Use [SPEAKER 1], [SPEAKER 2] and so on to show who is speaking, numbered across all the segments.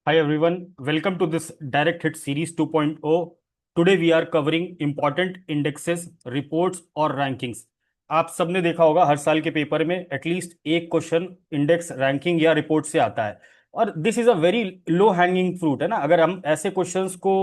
[SPEAKER 1] Hi everyone, welcome to this Direct Hit Series 2.0. Today we are covering important indexes, reports और rankings. आप सबने देखा होगा हर साल के पेपर में एटलीस्ट एक क्वेश्चन इंडेक्स रैंकिंग या रिपोर्ट से आता है और this is a very low hanging fruit है ना। अगर हम ऐसे क्वेश्चंस को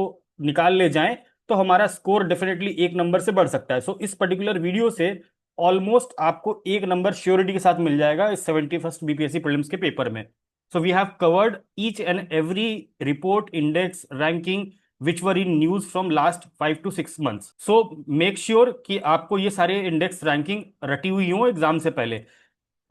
[SPEAKER 1] निकाल ले जाएं तो हमारा स्कोर डेफिनेटली एक नंबर से बढ़ सकता है। सो इस पर्टिकुलर वीडियो से ऑलमोस्ट आपको एक नंबर श्योरिटी के साथ मिल जाएगा इस 71st बीपीएससी प्रीलिम्स के पेपर में। So we have covered each and every report, index, ranking which were in news from last 5 to 6 months. So make sure कि आपको ये सारे इंडेक्स रैंकिंग रटी हुई हो एग्जाम से पहले।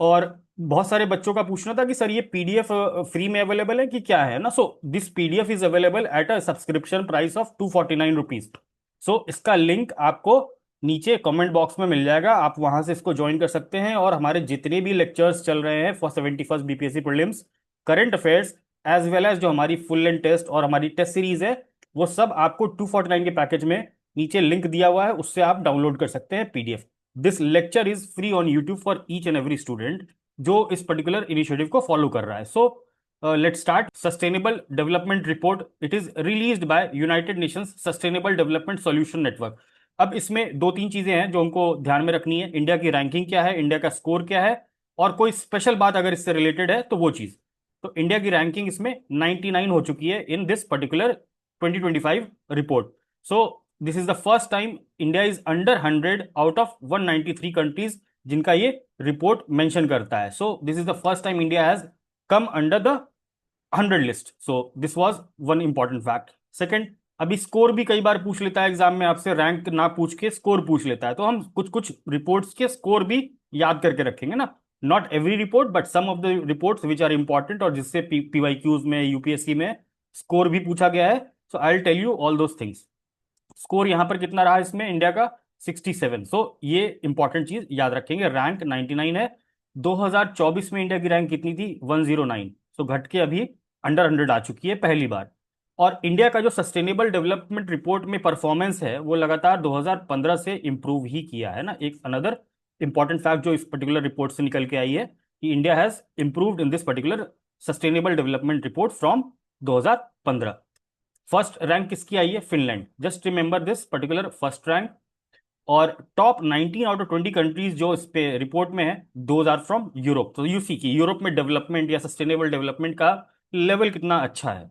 [SPEAKER 1] और बहुत सारे बच्चों का पूछना था कि सर ये पीडीएफ फ्री में अवेलेबल है कि क्या है ना। So this PDF is available at a subscription price of 249 rupees. So इसका लिंक आपको नीचे कमेंट बॉक्स में मिल जाएगा, आप वहां से इसको ज्वाइन कर सकते हैं। और हमारे जितने भी लेक्चर्स चल रहे हैं for 71st BPSC prelims, current affairs as well as जो हमारी फुल लेंथ टेस्ट और हमारी टेस्ट सीरीज है, वो सब आपको 249 के पैकेज में नीचे लिंक दिया हुआ है, उससे आप डाउनलोड कर सकते हैं PDF. This lecture is free on YouTube for each and every student जो इस पर्टिकुलर इनिशिएटिव को फॉलो कर रहा है। So let's start. Sustainable development report, it is released by United Nations sustainable development solution network. अब इसमें दो तीन चीजें हैं जो हमको ध्यान में रखनी है। इंडिया की रैंकिंग क्या है, इंडिया का स्कोर क्या है, और कोई स्पेशल बात अगर इससे रिलेटेड है तो वो चीज। तो इंडिया की रैंकिंग इसमें 99 हो चुकी है इन this particular 2025 report. So this is the first time India is under 100 out of 193 countries जिनका ये रिपोर्ट मेंशन करता है। So this is the first time India has come under the 100 list. So this was one important fact. Second, अभी score भी कई बार पूछ लेता है एग्जाम में, आपसे रैंक ना पूछ के स्कोर पूछ लेता है, तो हम कुछ कुछ रिपोर्ट्स के स्कोर भी याद करके रखेंगे ना। Not every report but some of the reports which are important और जिससे पीवाईक्यूज में यूपीएससी में स्कोर भी पूछा गया है। So I will tell you all those things. Score यहां पर कितना रहा इसमें इंडिया का, 67। सो ये इंपॉर्टेंट चीज याद रखेंगे, रैंक 99 है। 2024 में इंडिया की रैंक कितनी थी, 109। सो घट के अभी अंडर 100 आ चुकी है पहली बार। और इंडिया का जो सस्टेनेबल डेवलपमेंट रिपोर्ट में परफॉर्मेंस है वो लगातार 2015 से इंप्रूव ही किया है ना। एक अनदर इंपॉर्टेंट फैक्ट जो इस पर्टिकुलर रिपोर्ट से निकल के आई है कि India has improved in this particular sustainable development report from 2015। First rank किसकी आई है, Finland. Just remember this particular first rank. और टॉप 19 आउट ऑफ 20 कंट्रीज जो इस पे रिपोर्ट में है, दोज आर फ्रॉम यूरोप। तो यू सी की यूरोप में डेवलपमेंट या सस्टेनेबल डेवलपमेंट का लेवल कितना अच्छा है।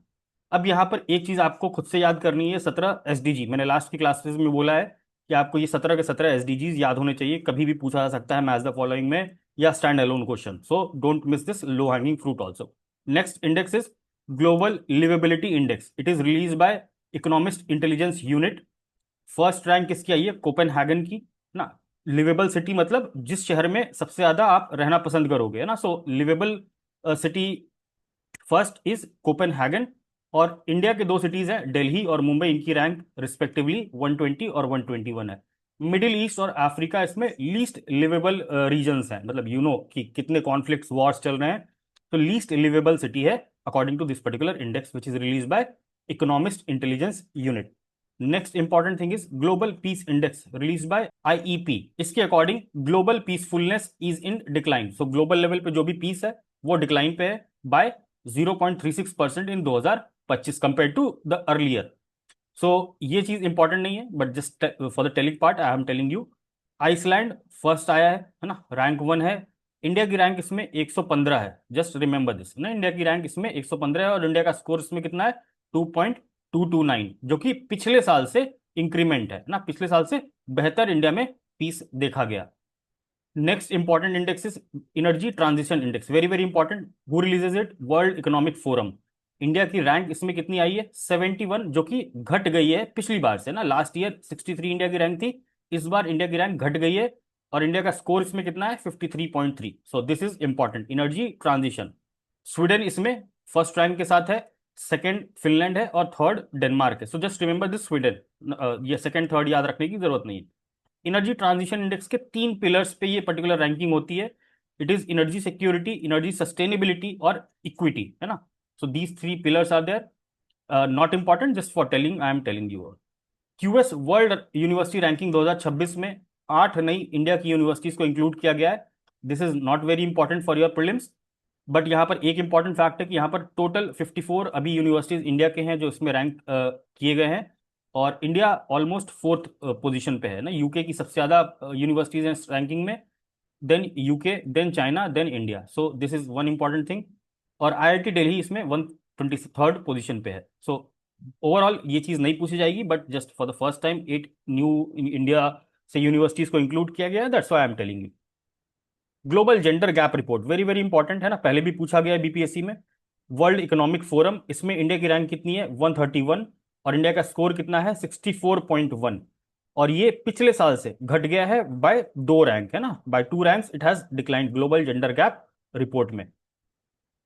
[SPEAKER 1] अब यहाँ पर एक चीज आपको खुद से याद करनी है, 17 एसडीजी। मैंने लास्ट की क्लासेस में बोला है कि आपको ये 17 के 17 एसडीजीज याद होने चाहिए, कभी भी पूछा जा सकता है मैच द फॉलोइंग में या stand alone question. So don't miss this low hanging fruit also. Next index is global liveability index. It is release by Economist Intelligence unit. First rank किसकी आई है, कोपेनहेगन की ना। लिवेबल सिटी मतलब जिस शहर में सबसे ज्यादा आप रहना पसंद करोगे, है ना। So livable city first is Copenhagen. और इंडिया के दो सिटीज हैं, दिल्ली और मुंबई, इनकी रैंक रिस्पेक्टिवली 120 और 121 है। मिडिल ईस्ट और अफ्रीका इसमें लीस्ट लिवेबल रीजन्स हैं, मतलब यू नो कि कितने कॉन्फ्लिक्ट्स वॉर्स चल रहे हैं। तो लीस्ट लिवेबल सिटी है according to this particular index which is release by Economist Intelligence Unit. Next important thing is global peace index release by IEP. इसके according global peacefulness is in decline. So global level पे जो भी peace है वो decline पे है बाय 0.36% in 2025 compare to the earlier. So ये चीज इंपॉर्टेंट नहीं है but just for the telling part I am telling you. Iceland first आया है ना, रैंक 1 है। इंडिया की रैंक इसमें 115 है, जस्ट रिमेंबर दिस ना। इंडिया की रैंक इसमें 115 है और इंडिया का स्कोर इसमें कितना है, 2.229, जो कि पिछले साल से इंक्रीमेंट है ना। पिछले साल से बेहतर इंडिया में पीस देखा गया। Next important index is energy transition index, very very important. Who releases it, world economic forum. India की रैंक इसमें कितनी आई है, 71, जो कि घट गई है पिछली बार से ना। लास्ट ईयर 63 इंडिया की रैंक थी, इस बार इंडिया की रैंक घट गई है। और इंडिया का स्कोर इसमें कितना है, 53.3। सो this is important, energy transition. Sweden इसमें फर्स्ट रैंक के साथ है, सेकंड फिनलैंड है और थर्ड डेनमार्क है। So just remember this Sweden. ये सेकंड थर्ड याद रखने की जरूरत नहीं है। एनर्जी ट्रांजिशन इंडेक्स के तीन पिलर्स पे ये पर्टिकुलर रैंकिंग होती है। It is energy security, energy sustainability और इक्विटी, है ना। So these three pillars are there, not important, just for telling I am telling you. QS world university ranking 2026 में 8 नई इंडिया की यूनिवर्सिटीज को इंक्लूड किया गया है। This is not very important for your prelims. But यहाँ पर एक इंपॉर्टेंट फैक्ट है कि यहाँ पर टोटल 54 अभी यूनिवर्सिटीज इंडिया के हैं जो इसमें रैंक किए गए हैं, और इंडिया ऑलमोस्ट फोर्थ पोजीशन पे है ना, यूके की सबसे ज्यादा यूनिवर्सिटीज हैं रैंकिंग में, then UK, then China, then India, so this is one important thing. और आईआईटी दिल्ली इसमें 123rd पोजीशन पे है। सो ओवरऑल ये चीज नहीं पूछी जाएगी, but just for the first time 8 new India से यूनिवर्सिटीज को इंक्लूड किया गया है, that's why I am telling you. Global gender gap report very very important है ना, पहले भी पूछा गया है बीपीएससी में। वर्ल्ड इकोनॉमिक फोरम, इसमें इंडिया की रैंक कितनी है, 131, और इंडिया का स्कोर कितना है, 64.1। और ये पिछले साल से घट गया है बाय 2 रैंक, है ना, by 2 ranks it has declined global gender gap report में।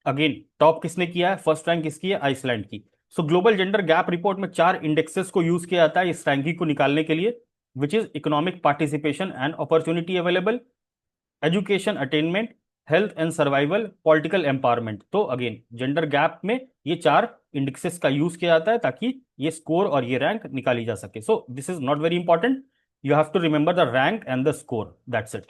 [SPEAKER 1] अगेन टॉप किसने किया है, फर्स्ट रैंक किसकी है, आइसलैंड की। So global gender gap report में 4 इंडेक्सेस को यूज किया जाता है इस रैंकिंग को निकालने के लिए, which is economic participation and opportunity available, education attainment, health and survival, political empowerment. तो अगेन जेंडर गैप में ये 4 इंडेक्सेस का यूज किया जाता है ताकि ये स्कोर और ये रैंक निकाली जा सके। So this is not very important, you have to remember the rank and the score, that's it.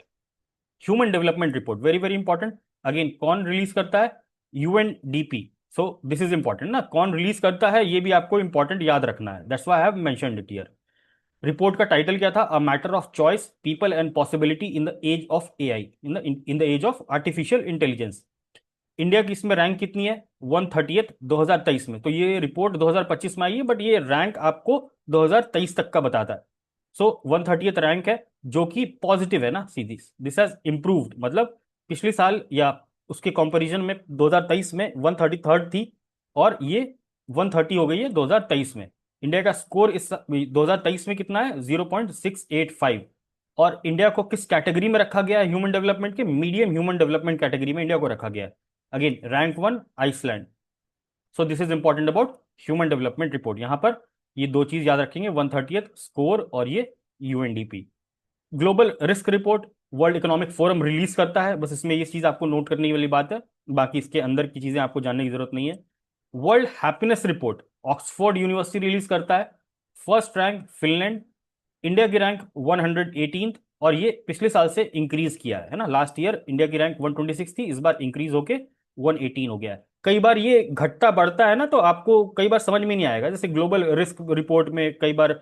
[SPEAKER 1] Human development report very very important, again कौन रिलीज करता है, UNDP. So this is important ना, कौन release करता है ये भी आपको इंपॉर्टेंट याद रखना है, that's why I have mentioned it here. Report का टाइटल क्या था, a matter of choice, people and possibility in the age of AI, in the age of artificial intelligence. India की इसमें रैंक कितनी है, 130th 2023 में। तो ये रिपोर्ट 2025 में आई है, बट ये रैंक आपको 2023 तक का बताता है। सो 130th रैंक है, जो कि पॉजिटिव है ना, सीधी, दिस हैज इम्प्रूव्ड, मतलब पिछले साल या उसके कंपैरिजन में 2023 में 133rd थी, और ये 130 हो गई है 2023 में। इंडिया का स्कोर इस 2023 में कितना है, 0.685। और इंडिया को किस कैटेगरी में रखा गया है ह्यूमन डेवलपमेंट के, मीडियम ह्यूमन डेवलपमेंट कैटेगरी में इंडिया को रखा गया है। Again rank 1 Iceland. So this is important about human development report. यहां पर ये दो चीज याद रखेंगे, 130th स्कोर और ये UNDP. Global risk report world economic forum release करता है, बस इसमें ये चीज आपको नोट करने वाली बात है, बाकी इसके अंदर की चीजें आपको जानने की जरूरत नहीं है। World happiness report Oxford university release करता है, फर्स्ट रैंक फिनलैंड, इंडिया की रैंक 118th, और ये पिछले साल से इंक्रीज किया है ना, लास्ट ईयर इंडिया की रैंक 126 थी, इस बार इंक्रीज होके 118 हो गया है। कई बार ये घटता बढ़ता है ना, तो आपको कई बार समझ में नहीं आएगा, जैसे ग्लोबल रिस्क रिपोर्ट में कई बार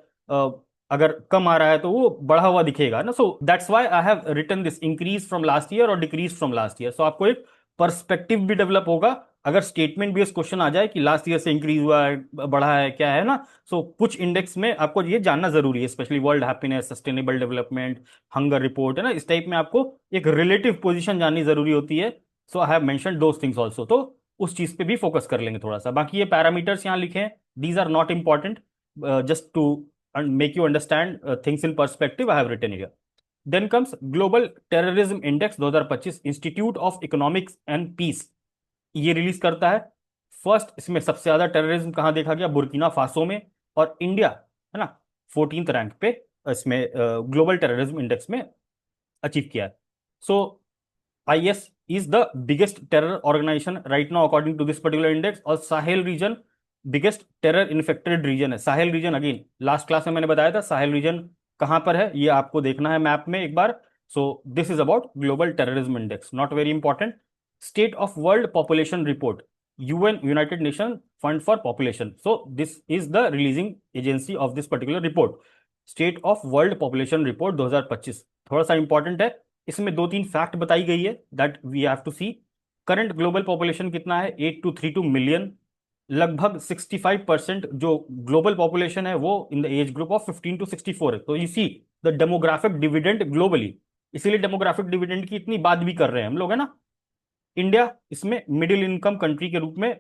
[SPEAKER 1] अगर कम आ रहा है तो वो बढ़ा हुआ दिखेगा ना, so that's why I have written this increase from last year और डिक्रीज फ्रॉम लास्ट ईयर। सो आपको एक पर्सपेक्टिव भी डेवलप होगा, अगर स्टेटमेंट बेस्ड क्वेश्चन आ जाए कि लास्ट ईयर से इंक्रीज हुआ है, बढ़ा है, क्या है ना। सो कुछ इंडेक्स में आपको ये जानना जरूरी है, specially world happiness, sustainable development, hunger report, है ना, इस टाइप में आपको एक रिलेटिव पोजीशन जाननी जरूरी होती है। So I have mentioned those things also, तो उस चीज पे भी फोकस कर लेंगे थोड़ा सा। बाकी ये पैरामीटर्स यहाँ लिखे हैं, these are not important, just to make you understand things in perspective, I have written here. Then comes global terrorism index 2025, institute of economics and peace ये रिलीज करता है। फर्स्ट इसमें सबसे ज्यादा टेररिज्म कहां देखा गया, बुर्किना फासो में, और इंडिया, है ना, 14th रैंक पे इसमें ग्लोबल टेररिज्म इंडेक्स में अचीव किया है। So IS is the biggest terror organisation right now according to this particular index, और Sahel region biggest terror infected region है। Sahel region again last class में मैंने बताया था, साहेल रीजन कहां पर है ये आपको देखना है मैप में एक बार। So this is about global terrorism index, not very important. State of world population report, UN United Nation fund for population, so this is the releasing agency of this particular report. State of world population report 2025 थोड़ा सा important है, इसमें 2-3 fact बताई गई है that we have to see. Current global population कितना है, 8232 million. लगभग 65% जो ग्लोबल पॉपुलेशन है वो इन the age group of 15 to 64 है। तो you see the demographic dividend globally, इसीलिए डेमोग्राफिक डिविडेंड की इतनी बात भी कर रहे हैं हम लोग, है ना। इंडिया इसमें मिडिल इनकम कंट्री के रूप में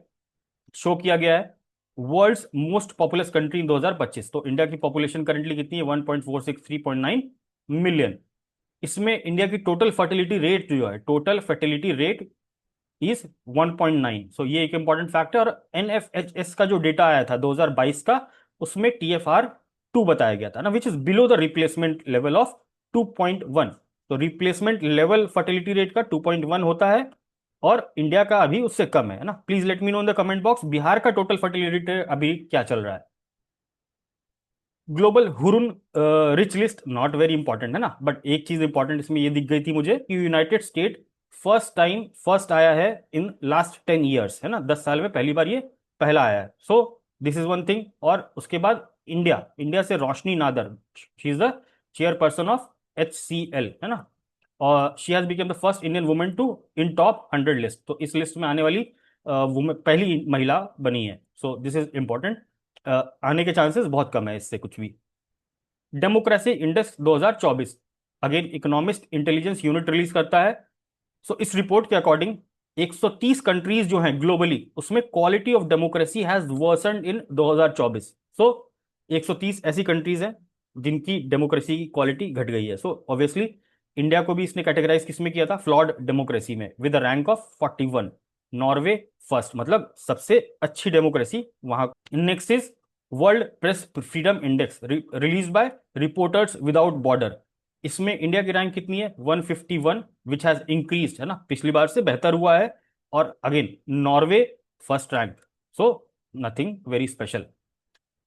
[SPEAKER 1] शो किया गया है। World's most populous country in 2025, तो इंडिया की पॉपुलेशन करंटली कितनी है, 1.463.9 मिलियन। इसमें इंडिया की टोटल फर्टिलिटी रेट जो है, टोटल फर्टिलिटी रेट इज 1.9। सो ये एक इंपॉर्टेंट फैक्टर। और एनएफएचएस का जो डेटा आया था 2022 का, उसमें TFR 2 बताया गया था ना, which is below the replacement level of 2.1। तो रिप्लेसमेंट लेवल फर्टिलिटी रेट का 2.1 होता है, और इंडिया का अभी उससे कम है ना। Please let me know in the comment box, Bihar का टोटल फर्टिलिटी रेट अभी क्या चल रहा है। Global Hurun rich list not very important है ना, बट एक चीज इंपॉर्टेंट इसमें ये दिख गई थी मुझे कि यूनाइटेड स्टेट फर्स्ट आया है इन लास्ट 10 ईयर्स, है ना, 10 साल में पहली बार ये पहला आया है। So this is one thing. और उसके बाद इंडिया से Roshni Nadar, she is the chairperson of HCL, है ना, और she has become the first Indian women to in top 100 list. तो इस लिस्ट में आने वाली वुमेन पहली महिला बनी है। So this is important. आने के चांसेस बहुत कम है इससे कुछ भी। Democracy index 2024 again economist Intelligence unit release करता है। सो इस रिपोर्ट के अकॉर्डिंग 130 कंट्रीज जो हैं ग्लोबली, उसमें क्वालिटी ऑफ डेमोक्रेसी हैज वर्सनड इन 2024। सो 130 ऐसी कंट्रीज हैं जिनकी डेमोक्रेसी की क्वालिटी घट गई है। सो ऑब्वियसली इंडिया को भी इसने कैटेगराइज किसमें किया था, फ्लॉड डेमोक्रेसी में, with rank of 41। Norway first, मतलब सबसे अच्छी डेमोक्रेसी वहां। Next is world press freedom index release bye reporters without border. इसमें इंडिया की रैंक कितनी है, 151, विच हैज इंक्रीज, है ना, पिछली बार से बेहतर हुआ है। और again Norway first rank. So nothing very special.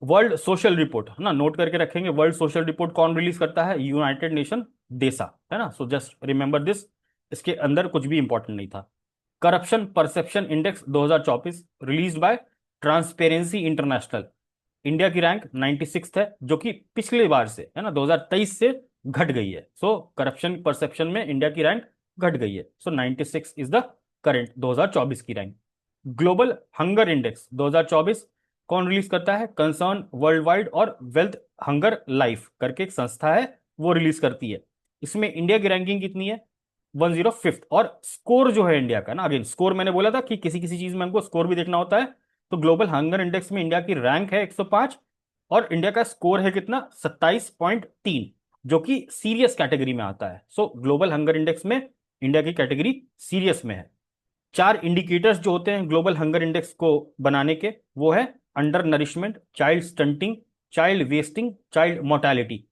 [SPEAKER 1] World social report, है ना, नोट करके रखेंगे। वर्ल्ड सोशल रिपोर्ट कौन रिलीज करता है, यूनाइटेड नेशन देसा, है ना। सो जस्ट रिमेंबर दिस, इसके अंदर कुछ भी इंपॉर्टेंट नहीं था। Corruption perception index 2024 release by transparency international. India की रैंक 96 है, जो कि पिछली बार से, है ना, 2023 से घट गई है। सो करप्शन परसेप्शन में इंडिया की रैंक घट गई है। सो 96 इज द करेंट 2024 की रैंक। ग्लोबल हंगर इंडेक्स 2024 कौन रिलीज करता है, कंसर्न वर्ल्ड वाइड और वेल्थ हंगर लाइफ करके एक संस्था है, वो रिलीज करती है। इसमें इंडिया की रैंकिंग कितनी है, 105। और स्कोर जो है इंडिया का ना, अगेन स्कोर मैंने बोला था कि किसी किसी चीज में हमको स्कोर भी देखना होता है। तो ग्लोबल हंगर इंडेक्स में इंडिया की रैंक है 105, और इंडिया का स्कोर है कितना, 27.3, जो कि सीरियस कैटेगरी में आता है। सो ग्लोबल हंगर इंडेक्स में इंडिया की कैटेगरी सीरियस में है। 4 इंडिकेटर्स जो होते हैं ग्लोबल हंगर इंडेक्स को बनाने के, वो है under nourishment, child stunting, child wasting, child mortality.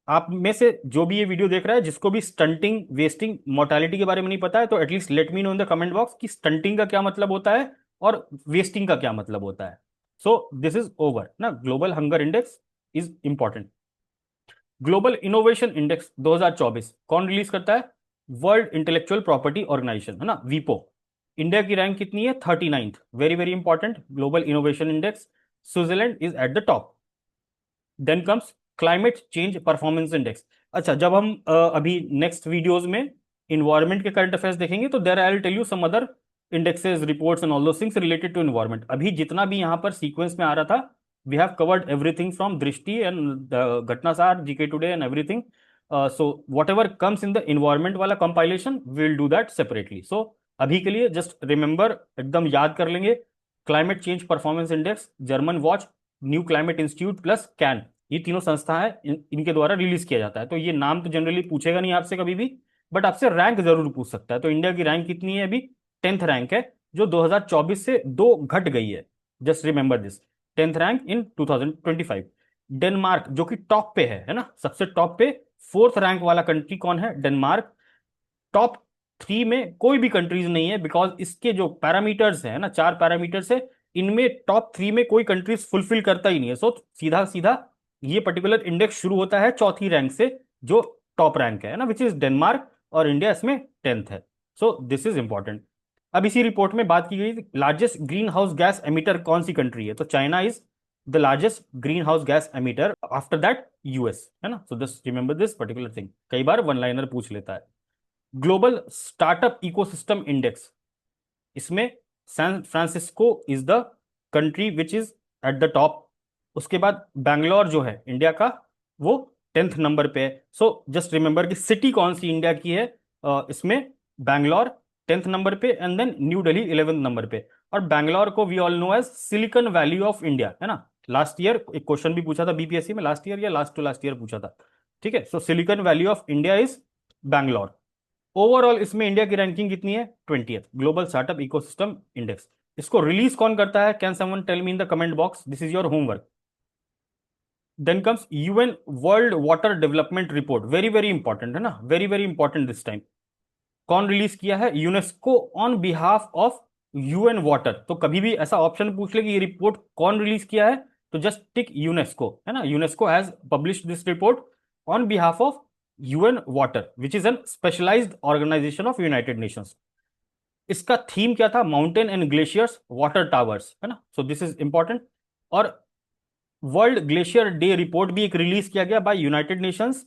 [SPEAKER 1] आप में से जो भी ये वीडियो देख रहा है, जिसको भी स्टंटिंग, वेस्टिंग, मोर्टालिटी के बारे में नहीं पता है, तो at least let me know in the comment box कि स्टंटिंग का क्या मतलब होता है और वेस्टिंग का क्या मतलब होता है। सो दिस इज ओवर ना, global hunger index is important. Global innovation index 2024 कौन रिलीज करता है, वर्ल्ड इंटेलेक्चुअल प्रॉपर्टी ऑर्गेनाइजेशन, है ना, वीपो। इंडिया की रैंक कितनी है, 39th, very very important global innovation index. Switzerland is at the top. Then comes climate change performance index. अच्छा, जब हम अभी नेक्स्ट वीडियोस में इन्वायरमेंट के करंट अफेयर्स देखेंगे, तो there I will tell you some other indexes, reports and all those things related to environment. अभी जितना भी यहाँ पर सीक्वेंस में आ रहा था, we have covered everything from Drishti and Ghatnasar, GK today and everything. So whatever comes in the environment वाला compilation, will do that separately. So अभी के लिए जस्ट रिमेंबर, एकदम याद कर लेंगे, climate change performance index, German Watch, New Climate Institute plus CAN, ये तीनों संस्थाएं इनके द्वारा रिलीज किया जाता है। तो ये नाम तो जनरली पूछेगा नहीं आपसे कभी भी, बट आपसे रैंक जरूर पूछ सकता है। तो इंडिया की रैंक कितनी है अभी, 10th रैंक है, जो 2024 से 2 घट गई है। Just remember this, 10th rank in 2025। Denmark जो कि टॉप पे है ना, सबसे टॉप पे 4th रैंक वाला कंट्री कौन है, डेनमार्क। टॉप 3 में कोई भी कंट्रीज नहीं है, बिकॉज इसके जो पैरामीटर्स है ना, 4 पैरामीटर्स है, इनमें टॉप 3 में कोई कंट्रीज फुलफिल करता ही नहीं है। सो सीधा सीधा ये पर्टिकुलर इंडेक्स शुरू होता है चौथी रैंक से, जो टॉप रैंक है ना, विच इज डेनमार्क, और इंडिया इसमें 10th है। So this is important. अब इसी रिपोर्ट में बात की गई largest green house gas emitter कौन सी कंट्री है, तो China is the largest green house gas emitter, after that US, है ना। So just remember this particular thing, कई बार वन लाइनर पूछ लेता है। ग्लोबल स्टार्टअप इकोसिस्टम इंडेक्स, इसमें San Francisco is the country which is at the top. उसके बाद बैंगलोर जो है इंडिया का, वो 10th नंबर पे है। सो जस्ट रिमेंबर कि सिटी कौन सी इंडिया की है, इसमें बैंगलोर 10th नंबर पे, and then New Delhi 11th number पे। और बैंगलोर को we all know as silicon valley of India, है ना। लास्ट ईयर एक क्वेश्चन भी पूछा था बीपीएससी में, लास्ट ईयर या लास्ट टू लास्ट ईयर पूछा था, ठीक है। So Silicon valley of India is Bangalore. Overall इसमें इंडिया की रैंकिंग कितनी है, 20th global startup ecosystem index. इसको रिलीज कौन करता है, can someone tell me in the comment box, this is your homework. Then comes UN World Water Development report, very very important है ना, very very important this time. कौन release किया है, UNESCO on behalf of UN water. तो कभी भी ऐसा option पूछ ले कि ये रिपोर्ट कौन रिलीज किया है, तो जस्ट टिक यूनेस्को, है ना। UNESCO has publish this report on behalf of UN water which is an specialised organisation of United Nations. इसका थीम क्या था? Mountain and glaciers water towers, है ना। So this is important. और world glacier day report भी एक release किया गया बाय यूनाइटेड नेशंस,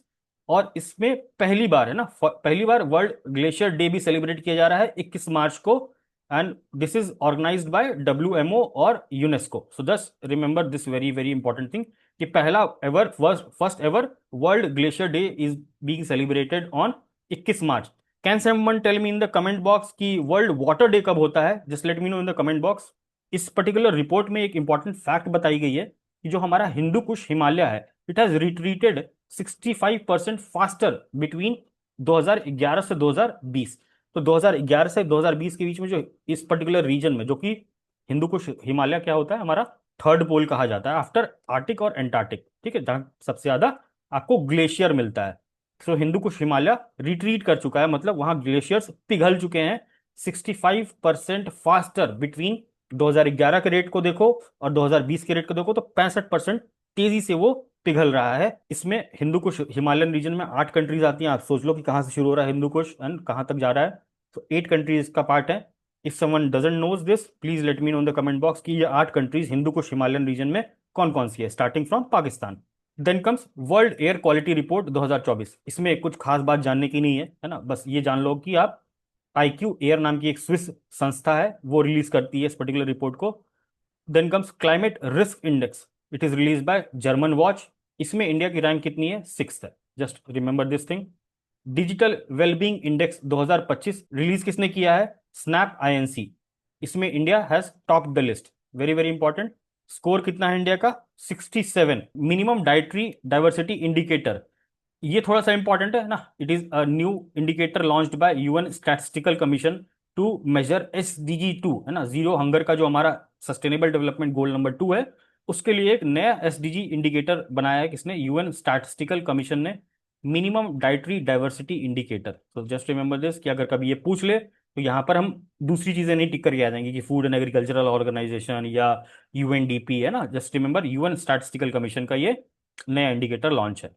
[SPEAKER 1] और इसमें पहली बार, है ना, पहली बार वर्ल्ड ग्लेशियर डे भी सेलिब्रेट किया जा रहा है 21 मार्च को। And this is organised by WMO और UNESCO. So just remember this very very important thing कि पहला ever first ever world glacier day is being celebrated on 21 March. Can someone tell me in the comment box कि world water day कब होता है? Just let me know in the comment box. इस particular report में एक important fact बताई गई है कि जो हमारा हिंदू कुश हिमालय है, it has retreated 65% faster between 2011 से 2020। तो 2011 से 2020 के बीच में जो इस पर्टिकुलर रीजन में, जो कि हिंदू कुश हिमालय क्या होता है, हमारा थर्ड पोल कहा जाता है आफ्टर आर्टिक और एंटार्क्टिक, ठीक है, जहां सबसे ज्यादा आपको ग्लेशियर मिलता है। तो हिंदू कुश हिमालय रिट्रीट कर चुका है, मतलब वहां ग्लेशियर्स पिघल चुके हैं 65% फास्टर बिटवीन 2011 के रेट को देखो और 2020 के रेट को देखो तो 65% तेजी से वो पिघल रहा है। इसमें हिंदू कुश हिमालयन रीजन में 8 कंट्रीज आती हैं। आप सोच लो कि कहां से शुरू हो रहा है हिंदू कुश एंड कहां तक जा रहा है। तो 8 कंट्रीज का पार्ट है। If someone doesn't knows this, please let me know in the comment box कि ये 8 कंट्रीज हिंदू कुश हिमालयन रीजन में कौन कौन सी है, starting from Pakistan. Then comes world air quality report 2024। इसमें कुछ खास बात जानने की नहीं है ना, बस ये जान लो कि आप आईक्यू एयर नाम की एक स्विस संस्था है, वो रिलीज करती है इस पर्टिकुलर रिपोर्ट को। Then comes climate risk index, it is release by German Watch. इसमें इंडिया की रैंक कितनी है? 6th है। Just remember this thing. Digital wellbeing index 2025 release किसने किया है? Snap INC. इसमें India has top the list, very very important. Score कितना है इंडिया का? 67। मिनिमम डाइटरी डाइवर्सिटी इंडिकेटर, ये थोड़ा सा इंपॉर्टेंट है ना। It is a new indicator launched by UN statistical commission to measure SDG 2, है ना, जीरो हंगर का जो हमारा सस्टेनेबल डेवलपमेंट गोल नंबर 2 है, उसके लिए एक नया SDG इंडिकेटर बनाया है किसने? यूएन स्टैटिस्टिकल कमीशन ने, मिनिमम डाइटरी डाइवर्सिटी इंडिकेटर। तो जस्ट रिमेंबर दिस कि अगर कभी ये पूछ ले तो यहाँ पर हम दूसरी चीजें नहीं टिक करके आ जाएंगे कि फूड एंड एग्रीकल्चरल ऑर्गेनाइजेशन या UNDP, है ना। Just remember UN statistical commission का ये नया इंडिकेटर लॉन्च है।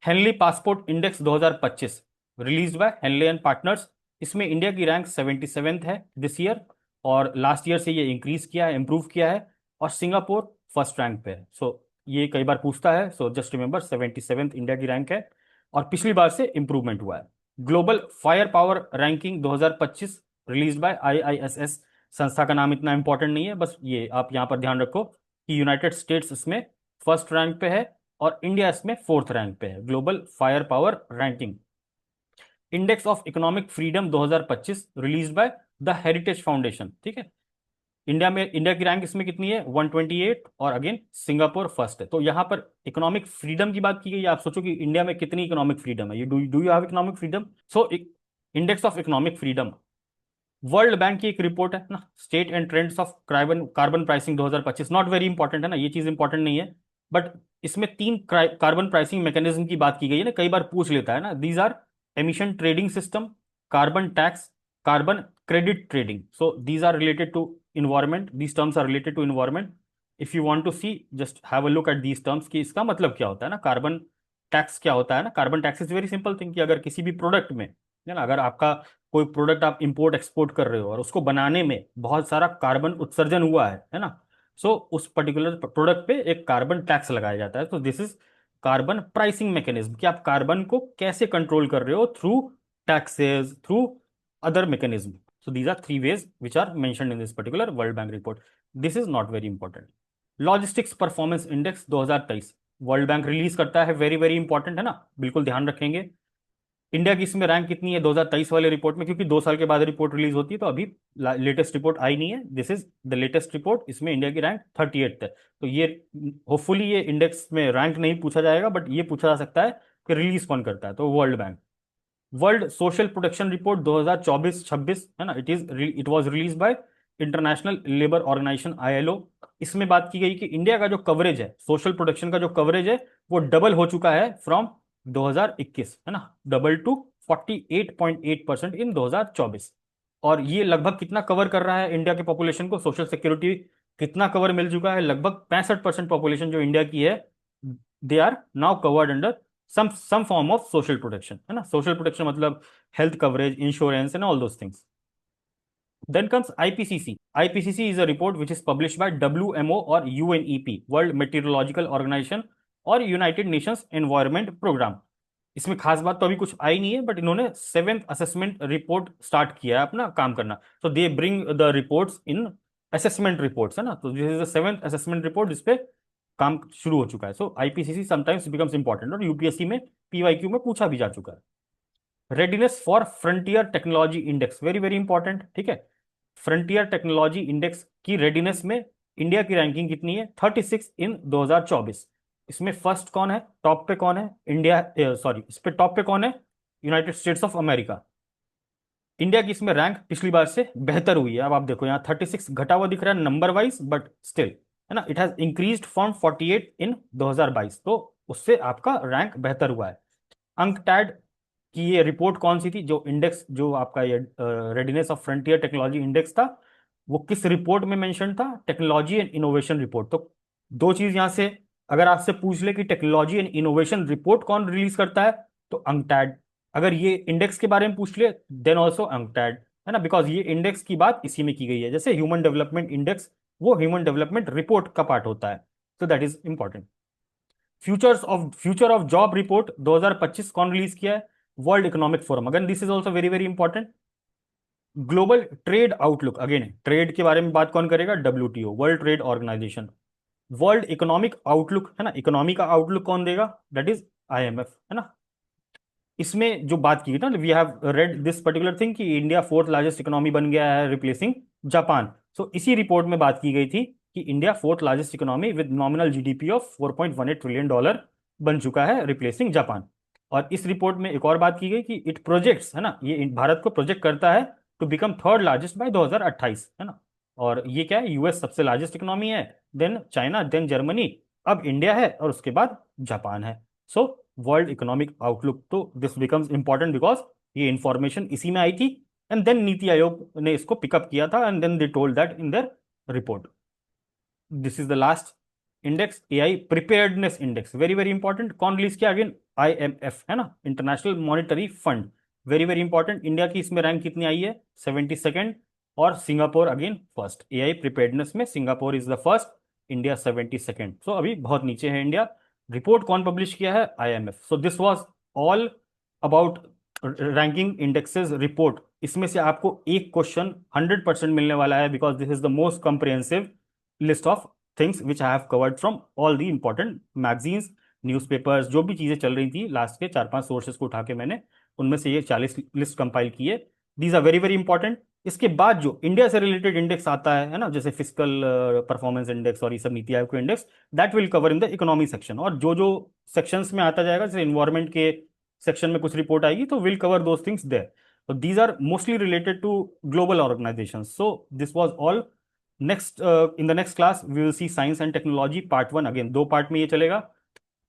[SPEAKER 1] Henley passport index 2025 release by Henley and partners. इसमें इंडिया की रैंक 77th है दिस ईयर, और लास्ट ईयर से ये इंक्रीज किया है, इंप्रूव किया है। और सिंगापुर फर्स्ट रैंक पे है। सो ये कई बार पूछता है, so just remember 77th India की रैंक है, और पिछली बार से इंप्रूवमेंट हुआ है। Global fire power ranking 2025 release bye IISS। संस्था का नाम इतना इंपॉर्टेंट नहीं है, बस ये आप यहां पर ध्यान रखो कि यूनाइटेड स्टेट्स इसमें फर्स्ट रैंक पे है और इंडिया इसमें फोर्थ रैंक पे है। Global fire power ranking. Index of economic freedom 2025 release by the heritage foundation, ठीक है। इंडिया की रैंक इसमें कितनी है? 128, और अगेन सिंगापुर फर्स्ट है। तो यहां पर इकोनॉमिक फ्रीडम की बात की गई है। आप सोचो कि इंडिया में कितनी इकोनॉमिक फ्रीडम है, ये do you have economic freedom? So index of economic freedom, world bank की एक रिपोर्ट है ना, state and trends of carbon carbon pricing 2025, not very important है ना, ये चीज इंपॉर्टेंट नहीं है। बट इसमें 3 कार्बन प्राइसिंग मैकेनिज्म की बात की गई है ना, कई बार पूछ लेता है ना। These are emission trading system, carbon tax, carbon credit trading. So these are related to environment, these terms are related to environment. If you want to see, just have a look at these terms कि इसका मतलब क्या होता है ना। Carbon tax क्या होता है ना? Carbon tax is very simple thing कि अगर किसी भी प्रोडक्ट में, है ना, अगर आपका कोई प्रोडक्ट आप इंपोर्ट एक्सपोर्ट कर रहे हो और उसको बनाने में बहुत सारा कार्बन उत्सर्जन हुआ है ना, सो उस पर्टिकुलर प्रोडक्ट पे एक कार्बन टैक्स लगाया जाता है। तो this is carbon pricing mechanism कि आप कार्बन को कैसे कंट्रोल कर रहे हो through taxes, through other mechanism. So these are 3 ways which are mentioned in this particular world bank report. This is not very important. Logistics performance index 2023 world bank release करता है, very very important है ना, बिल्कुल ध्यान रखेंगे। India की इसमें rank कितनी है 2023 वाले रिपोर्ट में? क्योंकि 2 साल के बाद रिपोर्ट रिलीज होती है, तो अभी लेटेस्ट रिपोर्ट आई नहीं है। This is the latest report. इसमें इंडिया की रैंक 38th है। तो ये होपफुली ये इंडेक्स में रैंक नहीं पूछा जाएगा, बट ये पूछा जा सकता है कि रिलीज कौन करता है, तो world bank. World social protection report 2024-26, है ना, it was release by international labour organisation ILO। इसमें बात की गई कि इंडिया का जो कवरेज है, सोशल प्रोटेक्शन का जो कवरेज है, वो डबल हो चुका है फ्रॉम 2021, है ना, डबल टू 48.8% इन 2024। और ये लगभग कितना कवर कर रहा है इंडिया के पॉपुलेशन को? सोशल सिक्योरिटी कितना कवर मिल चुका है? लगभग 65% पॉपुलेशन जो इंडिया की है, they are now covered under some form of social protection, है ना. social protection मतलब health coverage, insurance and all those things. Then comes IPCC. IPCC is a report which is published by WMO or UNEP, World Meteorological Organization, और United Nations environment programme. इसमें खास बात तो अभी कुछ आई नहीं है, बट इन्होंने 7th असेसमेंट रिपोर्ट स्टार्ट किया है अपना काम करना. So they bring the reports in assessment reports, है ना. तो this is the 7th assessment report जिसपे काम शुरू हो चुका है. So IPCC sometimes becomes important और यूपीएससी में पीवाईक्यू में पूछा भी जा चुका है. Readiness for frontier technology index, very very important. ठीक है, फ्रंटियर टेक्नोलॉजी इंडेक्स की रेडीनेस में इंडिया की रैंकिंग कितनी है? 36 इन 2024. इसमें फर्स्ट कौन है, टॉप पे कौन है? इंडिया, सॉरी, इस पे टॉप पे कौन है? United states of America. India की इसमें रैंक पिछली बार से बेहतर हुई है. अब आप देखो यहाँ 36 घटा हुआ दिख रहा है नंबर वाइज, बट स्टिल, है ना, इट हैज इंक्रीज्ड फ्रॉम 48 इन 2022. तो उससे आपका रैंक बेहतर हुआ है. अंकटैड कि ये रिपोर्ट कौन सी थी, जो इंडेक्स, जो आपका ये readiness of frontier technology index था, वो किस रिपोर्ट में मेंशन था? Technology and innovation report. तो दो चीज यहां से अगर आपसे पूछ ले कि टेक्नोलॉजी एंड इनोवेशन रिपोर्ट कौन रिलीज करता है, तो अंकटैड. अगर ये इंडेक्स के बारे में पूछ ले, देन ऑल्सो अंकटैड, है ना, बिकॉज ये इंडेक्स की बात इसी में की गई है. जैसे ह्यूमन डेवलपमेंट इंडेक्स वो ह्यूमन डेवलपमेंट रिपोर्ट का पार्ट होता है. तो that is important. Future of job report 2025 कौन रिलीज किया है? World economic forum. Again this is also very very important. Global trade outlook, again trade के बारे में बात कौन करेगा? WTO, world trade organisation. World economic outlook, है ना, इकोनॉमी का आउटलुक कौन देगा? दैट इज आईएमएफ, है ना. इसमें जो बात की ना, we have read this particular thing कि इंडिया फोर्थ लार्जेस्ट इकोनॉमी बन गया है, रिप्लेसिंग जापान. सो इसी रिपोर्ट में बात की गई थी कि India fourth largest economy with nominal GDP of $4.18 trillion बन चुका है, रिप्लेसिंग जापान. और इस रिपोर्ट में एक और बात की गई कि इट प्रोजेक्ट्स, है ना, ये भारत को प्रोजेक्ट करता है to become third largest by 2028, है ना. और ये क्या है? यूएस सबसे लार्जेस्ट इकोनॉमी है, देन चाइना, देन जर्मनी, अब इंडिया है और उसके बाद जापान है. सो वर्ल्ड इकोनॉमिक आउटलुक, तो दिस बिकम्स इंपॉर्टेंट बिकॉज ये इंफॉर्मेशन इसी में आई थी. एंड देन नीति आयोग ने इसको पिकअप किया था and then they told that in their report. This is the last index, AI preparedness index, very very important. कौन रिलीज किया? अगेन आईएमएफ, है ना, International Monetary Fund. Very very important. India की इसमें रैंक कितनी आई है? 72nd. और Singapore again first. AI preparedness में Singapore is the first, India 72nd. So अभी बहुत नीचे है इंडिया. रिपोर्ट कौन पब्लिश किया है? IMF. So this was all about ranking indexes report. इसमें से आपको एक क्वेश्चन 100% मिलने वाला है because this is the most comprehensive list of things which I have covered from all the important magazines, newspapers, जो भी चीजें चल रही थी लास्ट के 4-5 सोर्सेज को उठा के मैंने उनमें से ये 40 लिस्ट कंपाइल की है. These are very very important. इसके बाद जो इंडिया से रिलेटेड इंडेक्स आता है ना, जैसे फिजिकल परफॉर्मेंस इंडेक्स और ये सब नीति आयोग के index, that will cover in the economy section. और जो जो सेक्शंस में आता जाएगा, जैसे इन्वायरमेंट के सेक्शन में कुछ रिपोर्ट आएगी, तो will cover those things there. So these are mostly related to global organizations. So this was all. Next, in the next class, we will see science and technology part 1. Again, दो part में ये चलेगा.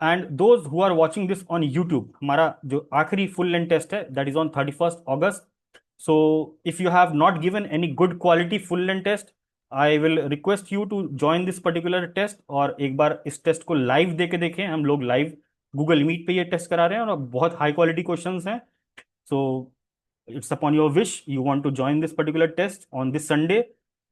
[SPEAKER 1] And those who are watching this on YouTube, हमारा जो आखिरी full length test है, that is on 31st August. So if you have not given any good quality full length test, I will request you to join this particular test. और एक बार इस test को live दे के देखें. हम लोग live Google meet पे ये टेस्ट करा रहे हैं और बहुत हाई क्वालिटी क्वेश्चंस हैं. So it's upon your wish you want to join this particular test on this Sunday.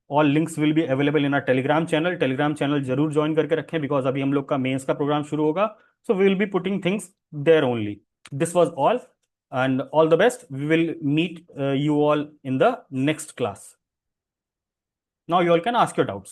[SPEAKER 1] All links will be available in our telegram channel. जरूर join करके रखें बिकॉज अभी हम लोग का मेंस का प्रोग्राम शुरू होगा. So we will be putting things there only. This was all and all the best. We will meet you all in the next class. Now you all can ask your doubts.